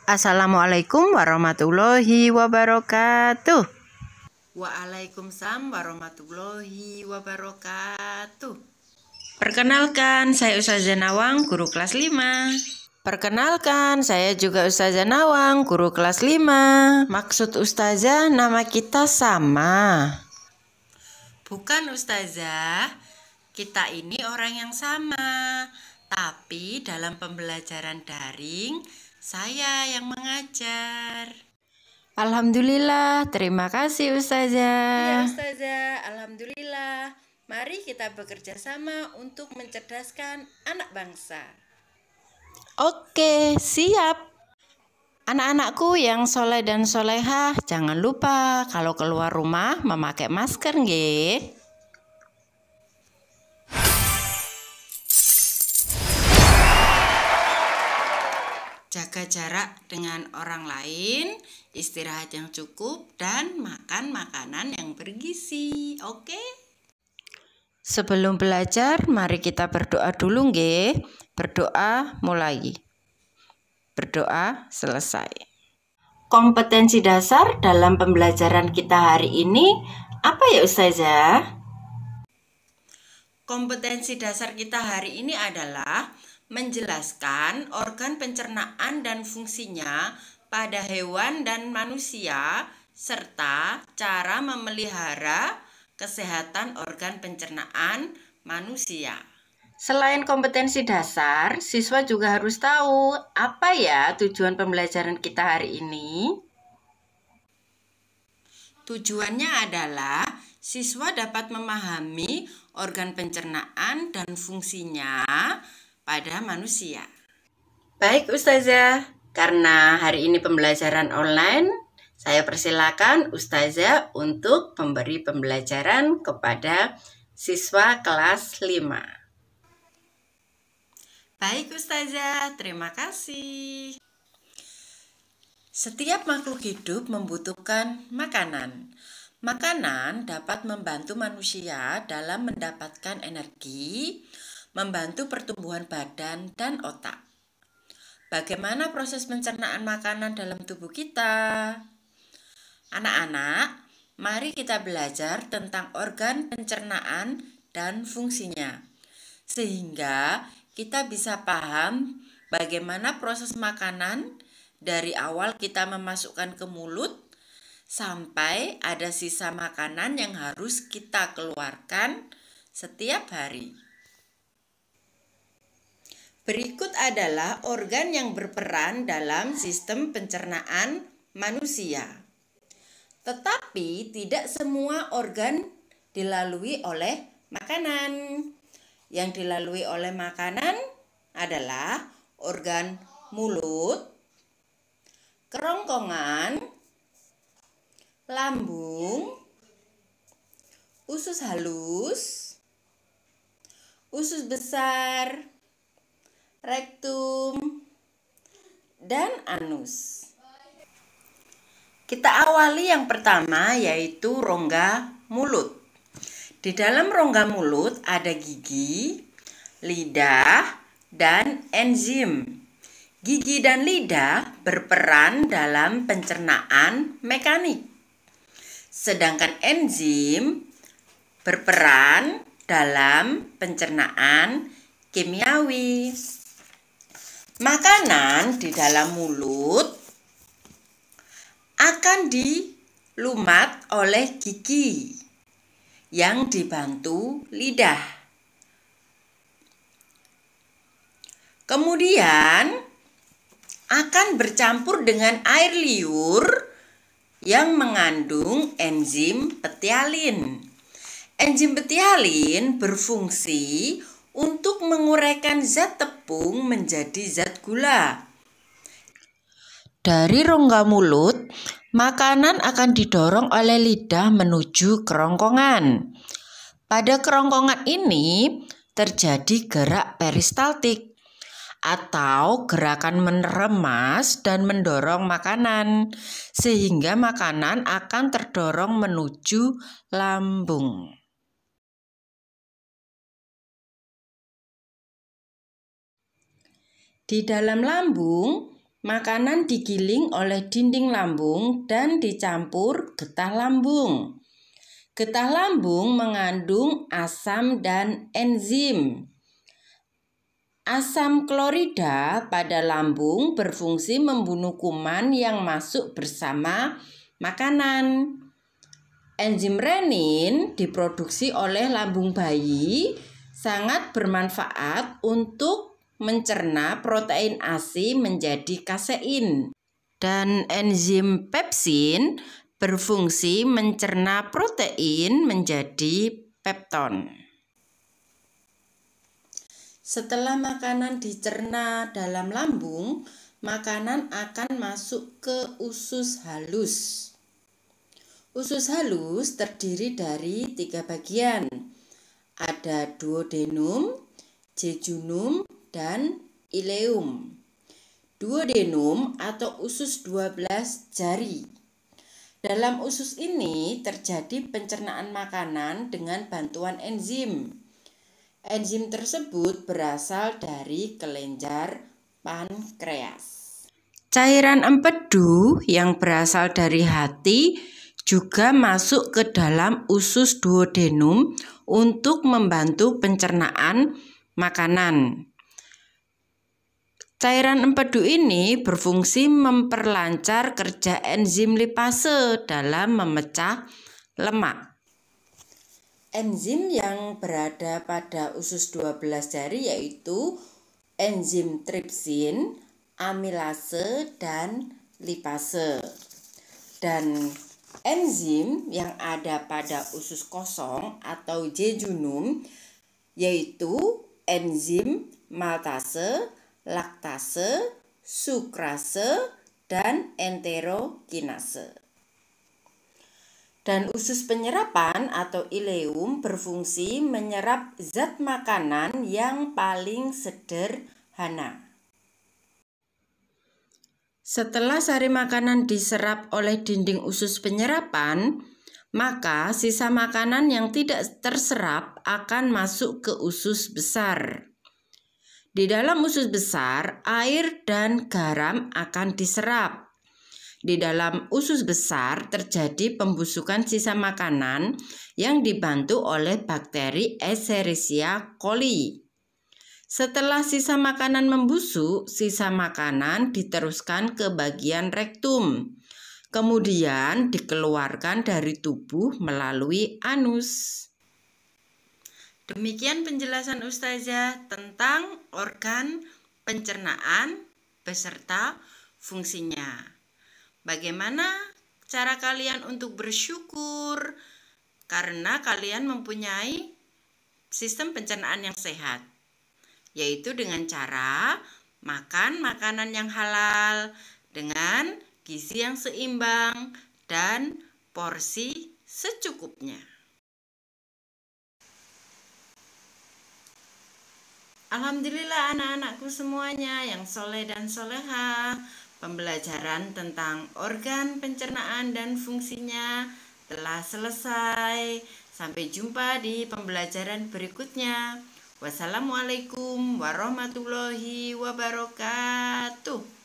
Assalamualaikum warahmatullahi wabarakatuh. Waalaikumsalam warahmatullahi wabarakatuh. Perkenalkan, saya Ustazah Nawang, guru kelas 5. Perkenalkan, saya juga Ustazah Nawang, guru kelas 5. Maksud Ustazah, nama kita sama. Bukan Ustazah, kita ini orang yang sama. Tapi dalam pembelajaran daring, saya yang mengajar. Alhamdulillah, terima kasih Ustazah. Iya Ustazah, alhamdulillah. Mari kita bekerja sama untuk mencerdaskan anak bangsa. Oke, siap. Anak-anakku yang soleh dan solehah, jangan lupa kalau keluar rumah memakai masker nggih. Jaga jarak dengan orang lain, istirahat yang cukup, dan makan makanan yang bergizi, oke? Sebelum belajar, mari kita berdoa dulu nggih. Berdoa mulai. Berdoa selesai. Kompetensi dasar dalam pembelajaran kita hari ini apa ya Ustazah? Kompetensi dasar kita hari ini adalah menjelaskan organ pencernaan dan fungsinya pada hewan dan manusia, serta cara memelihara kesehatan organ pencernaan manusia. Selain kompetensi dasar, siswa juga harus tahu apa ya tujuan pembelajaran kita hari ini. Tujuannya adalah siswa dapat memahami organ pencernaan dan fungsinya pada manusia. Baik Ustazah, karena hari ini pembelajaran online, saya persilakan Ustazah untuk memberi pembelajaran kepada siswa kelas 5. Baik Ustazah, terima kasih. Setiap makhluk hidup membutuhkan makanan. Makanan dapat membantu manusia dalam mendapatkan energi, membantu pertumbuhan badan dan otak. Bagaimana proses pencernaan makanan dalam tubuh kita? Anak-anak, mari kita belajar tentang organ pencernaan dan fungsinya, sehingga kita bisa paham bagaimana proses makanan dari awal kita memasukkan ke mulut sampai ada sisa makanan yang harus kita keluarkan setiap hari. Berikut adalah organ yang berperan dalam sistem pencernaan manusia. Tetapi tidak semua organ dilalui oleh makanan. Yang dilalui oleh makanan adalah organ mulut, kerongkongan, lambung, usus halus, usus besar, rektum, dan anus. Kita awali yang pertama yaitu rongga mulut. Di dalam rongga mulut ada gigi, lidah, dan enzim. Gigi dan lidah berperan dalam pencernaan mekanik. Sedangkan enzim berperan dalam pencernaan kimiawi. Makanan di dalam mulut akan dilumat oleh gigi yang dibantu lidah. Kemudian akan bercampur dengan air liur yang mengandung enzim petialin. Enzim petialin berfungsi untuk menguraikan zat tepung menjadi zat gula. Dari rongga mulut, makanan akan didorong oleh lidah menuju kerongkongan. Pada kerongkongan ini terjadi gerak peristaltik atau gerakan meremas dan mendorong makanan, sehingga makanan akan terdorong menuju lambung. Di dalam lambung makanan digiling oleh dinding lambung dan dicampur getah lambung. Getah lambung mengandung asam dan enzim. Asam klorida pada lambung berfungsi membunuh kuman yang masuk bersama makanan. Enzim renin diproduksi oleh lambung bayi, sangat bermanfaat untuk mencerna protein ASI menjadi kasein. Dan enzim pepsin berfungsi mencerna protein menjadi pepton. Setelah makanan dicerna dalam lambung, makanan akan masuk ke usus halus. Usus halus terdiri dari 3 bagian. Ada duodenum, jejunum, dan ileum. Duodenum atau usus 12 jari. Dalam usus ini terjadi pencernaan makanan dengan bantuan enzim. Enzim tersebut berasal dari kelenjar pankreas. Cairan empedu yang berasal dari hati juga masuk ke dalam usus duodenum untuk membantu pencernaan makanan. Cairan empedu ini berfungsi memperlancar kerja enzim lipase dalam memecah lemak. Enzim yang berada pada usus 12 jari yaitu enzim tripsin, amilase, dan lipase. Dan enzim yang ada pada usus kosong atau jejunum yaitu enzim maltase, laktase, sukrase, dan enterokinase. Dan usus penyerapan atau ileum berfungsi menyerap zat makanan yang paling sederhana. Setelah sari makanan diserap oleh dinding usus penyerapan, maka sisa makanan yang tidak terserap akan masuk ke usus besar. Di dalam usus besar, air dan garam akan diserap. Di dalam usus besar terjadi pembusukan sisa makanan yang dibantu oleh bakteri Escherichia coli. Setelah sisa makanan membusuk, sisa makanan diteruskan ke bagian rektum. Kemudian dikeluarkan dari tubuh melalui anus. Demikian penjelasan Ustazah tentang organ pencernaan beserta fungsinya. Bagaimana cara kalian untuk bersyukur karena kalian mempunyai sistem pencernaan yang sehat, yaitu dengan cara makan makanan yang halal dengan gizi yang seimbang dan porsi secukupnya. Alhamdulillah anak-anakku semuanya yang soleh dan soleha, pembelajaran tentang organ pencernaan dan fungsinya telah selesai. Sampai jumpa di pembelajaran berikutnya. Wassalamualaikum warahmatullahi wabarakatuh.